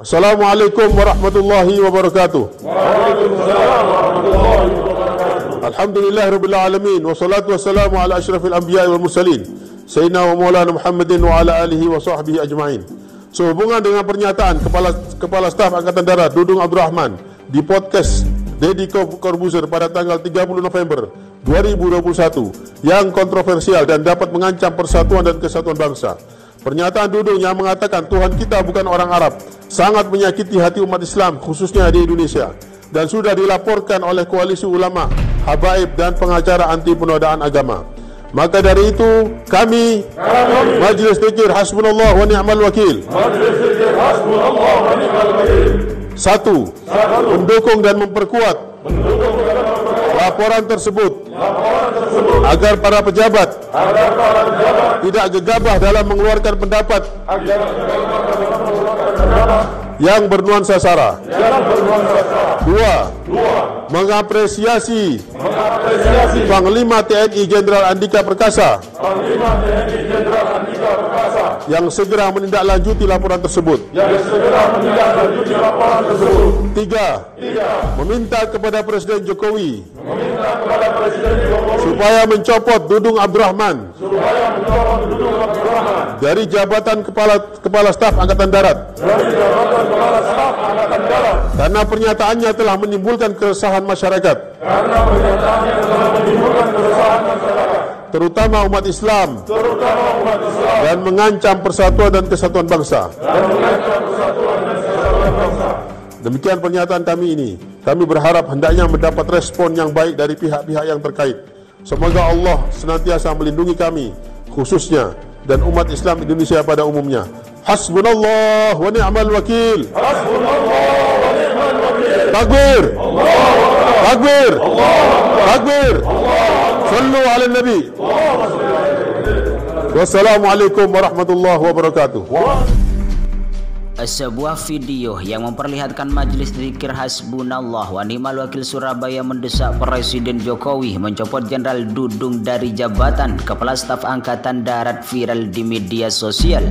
Assalamualaikum warahmatullahi wabarakatuh. Waalaikumsalam warahmatullahi wabarakatuh. Alhamdulillahirabbil alamin wassalatu wassalamu ala asyrafil anbiya'i wal mursalin sayyidina wa maulana Muhammadin wa ala alihi wa sahbihi ajma'in. Sehubungan dengan pernyataan Kepala Staf Angkatan Darat Dudung Abdul Rahman di podcast Deddy Corbuzier pada tanggal 30 November 2021 yang kontroversial dan dapat mengancam persatuan dan kesatuan bangsa. Pernyataan Dudung yang mengatakan Tuhan kita bukan orang Arab sangat menyakiti hati umat Islam khususnya di Indonesia dan sudah dilaporkan oleh koalisi ulama, habaib dan pengacara anti penodaan agama. Maka dari itu kami Majelis Zikir Hasbunallah wa Ni'mal Wakil satu, mendukung dan memperkuat laporan tersebut agar para pejabat tidak gegabah dalam mengeluarkan pendapat yang bernuansa sara. Dua, mengapresiasi Panglima TNI Jenderal Andika Perkasa yang segera menindaklanjuti laporan tersebut. Tiga, meminta kepada Presiden Jokowi supaya mencopot Dudung Abdul Rahman dari jabatan Kepala Staf Angkatan Darat karena pernyataannya telah menimbulkan keresahan masyarakat, terutama umat Islam, dan mengancam persatuan dan kesatuan bangsa. Demikian pernyataan kami ini. Kami berharap hendaknya mendapat respon yang baik dari pihak-pihak yang terkait. Semoga Allah senantiasa melindungi kami khususnya dan umat Islam Indonesia pada umumnya. Hasbunallah wa ni'mal wakil. Takbir. Takbir. Takbir. Sallu ala nabi. Wassalamualaikum warahmatullahi wabarakatuh. Sebuah video yang memperlihatkan Majelis Zikir Hasbunallah wa Ni'mal Wakil Surabaya mendesak Presiden Jokowi mencopot Jenderal Dudung dari jabatan Kepala Staf Angkatan Darat viral di media sosial.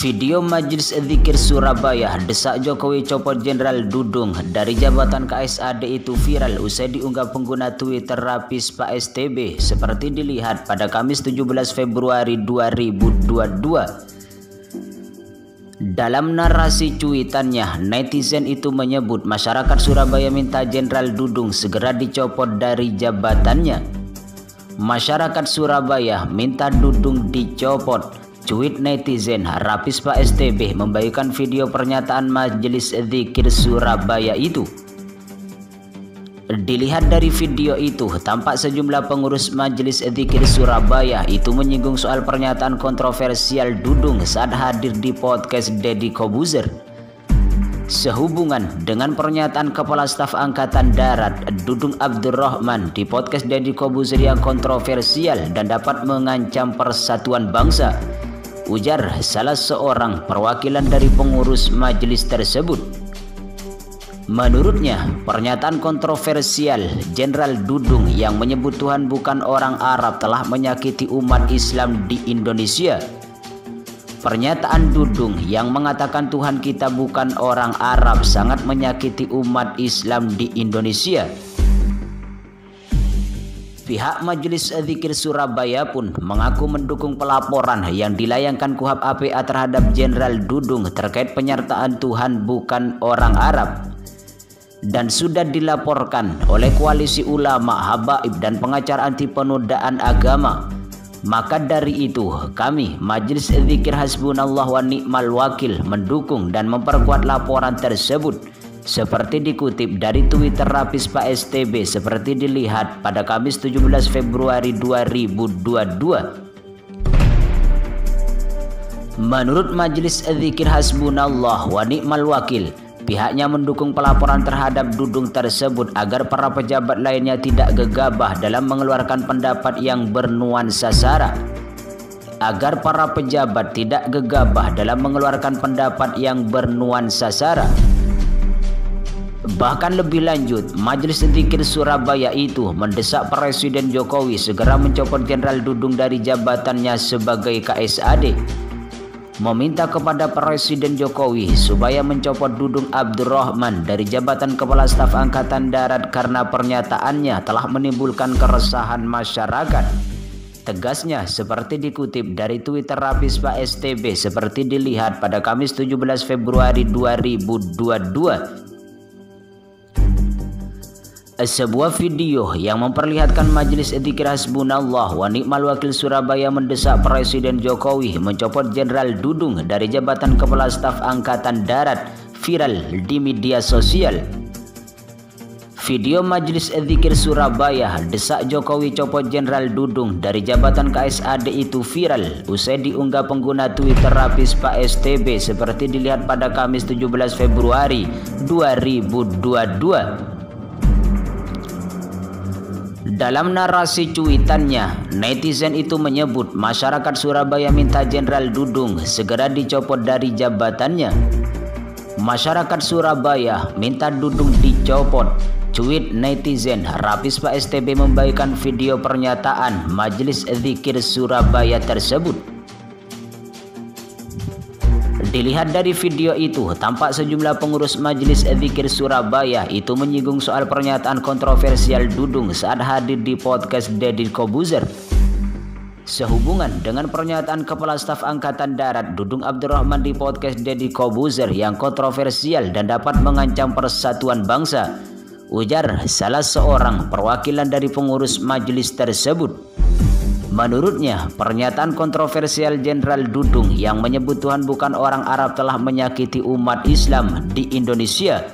Video Majelis Zikir Surabaya desak Jokowi copot Jenderal Dudung dari jabatan KSAD itu viral usai diunggah pengguna Twitter Rapis Pak STB seperti dilihat pada Kamis 17 Februari 2022. Dalam narasi cuitannya, netizen itu menyebut masyarakat Surabaya minta Jenderal Dudung segera dicopot dari jabatannya. Masyarakat Surabaya minta Dudung dicopot. Cuit netizen Rapis Pak STB membagikan video pernyataan Majelis Zikir Surabaya itu. Dilihat dari video itu, tampak sejumlah pengurus Majelis Zikir Surabaya itu menyinggung soal pernyataan kontroversial Dudung saat hadir di podcast Deddy Corbuzier. Sehubungan dengan pernyataan Kepala Staf Angkatan Darat Dudung Abdul Rahman di podcast Deddy Corbuzier yang kontroversial dan dapat mengancam persatuan bangsa, ujar salah seorang perwakilan dari pengurus majelis tersebut. Menurutnya, pernyataan kontroversial Jenderal Dudung yang menyebut Tuhan bukan orang Arab telah menyakiti umat Islam di Indonesia. Pernyataan Dudung yang mengatakan Tuhan kita bukan orang Arab sangat menyakiti umat Islam di Indonesia. Pihak Majelis Zikir Surabaya pun mengaku mendukung pelaporan yang dilayangkan KUHAP APA terhadap Jenderal Dudung terkait penyertaan Tuhan bukan orang Arab, dan sudah dilaporkan oleh koalisi ulama, habaib dan pengacara anti penodaan agama. Maka dari itu kami Majelis Zikir Hasbunallah wa Ni'mal Wakil mendukung dan memperkuat laporan tersebut seperti dikutip dari Twitter Rapis Pak STB seperti dilihat pada Kamis 17 Februari 2022. Menurut Majelis Zikir Hasbunallah wa Ni'mal Wakil, pihaknya mendukung pelaporan terhadap Dudung tersebut agar para pejabat lainnya tidak gegabah dalam mengeluarkan pendapat yang bernuansa sara. Agar para pejabat tidak gegabah dalam mengeluarkan pendapat yang bernuansa sara. Bahkan lebih lanjut, Majelis Zikir Surabaya itu mendesak Presiden Jokowi segera mencopot Jenderal Dudung dari jabatannya sebagai KSAD. meminta kepada Presiden Jokowi supaya mencopot Dudung Abdurrahman dari jabatan Kepala Staf Angkatan Darat karena pernyataannya telah menimbulkan keresahan masyarakat. Tegasnya seperti dikutip dari Twitter Rapispa STB seperti dilihat pada Kamis 17 Februari 2022. Sebuah video yang memperlihatkan Majelis Dzikir Hasbunallah wa Ni'mal Wakil Surabaya mendesak Presiden Jokowi mencopot Jenderal Dudung dari jabatan Kepala Staf Angkatan Darat viral di media sosial. Video Majelis Dzikir Surabaya desak Jokowi copot Jenderal Dudung dari jabatan KSAD itu viral usai diunggah pengguna Twitter Rapispa STB seperti dilihat pada Kamis 17 Februari 2022. Dalam narasi cuitannya, netizen itu menyebut masyarakat Surabaya minta Jenderal Dudung segera dicopot dari jabatannya. Masyarakat Surabaya minta Dudung dicopot. Cuit netizen Rapispa STB membagikan video pernyataan Majelis Dzikir Surabaya tersebut. Dilihat dari video itu, tampak sejumlah pengurus Majelis Dzikir Surabaya itu menyinggung soal pernyataan kontroversial Dudung saat hadir di podcast Deddy Kobuzer. Sehubungan dengan pernyataan Kepala Staf Angkatan Darat Dudung Abdurrahman di podcast Deddy Kobuzer yang kontroversial dan dapat mengancam persatuan bangsa, ujar salah seorang perwakilan dari pengurus majelis tersebut. Menurutnya, pernyataan kontroversial Jenderal Dudung yang menyebut Tuhan bukan orang Arab telah menyakiti umat Islam di Indonesia.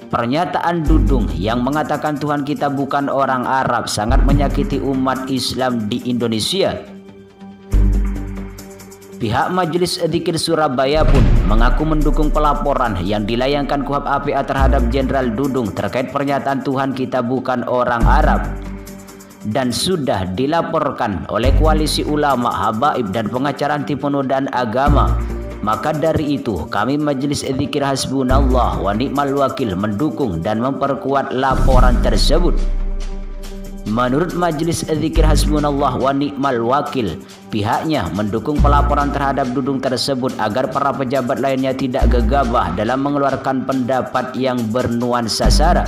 Pernyataan Dudung yang mengatakan Tuhan kita bukan orang Arab sangat menyakiti umat Islam di Indonesia. Pihak Majelis Dzikir Surabaya pun mengaku mendukung pelaporan yang dilayangkan KUHP APA terhadap Jenderal Dudung terkait pernyataan Tuhan kita bukan orang Arab, dan sudah dilaporkan oleh Koalisi Ulama, Habaib, dan pengacara anti penodaan agama. Maka dari itu, kami Majelis Dzikir Hasbunallah wa Ni'mal Wakil mendukung dan memperkuat laporan tersebut. Menurut Majelis Dzikir Hasbunallah wa Ni'mal Wakil, pihaknya mendukung pelaporan terhadap Dudung tersebut agar para pejabat lainnya tidak gegabah dalam mengeluarkan pendapat yang bernuansa sara.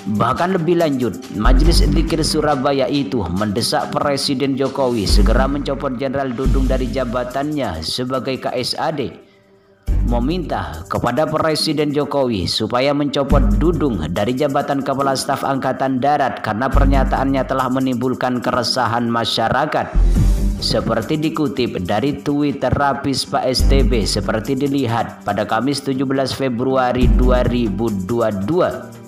Bahkan lebih lanjut, Majelis Dzikir Surabaya itu mendesak Presiden Jokowi segera mencopot Jenderal Dudung dari jabatannya sebagai KSAD, meminta kepada Presiden Jokowi supaya mencopot Dudung dari jabatan Kepala Staf Angkatan Darat karena pernyataannya telah menimbulkan keresahan masyarakat. Seperti dikutip dari Twitter Rapispa STB seperti dilihat pada Kamis 17 Februari 2022.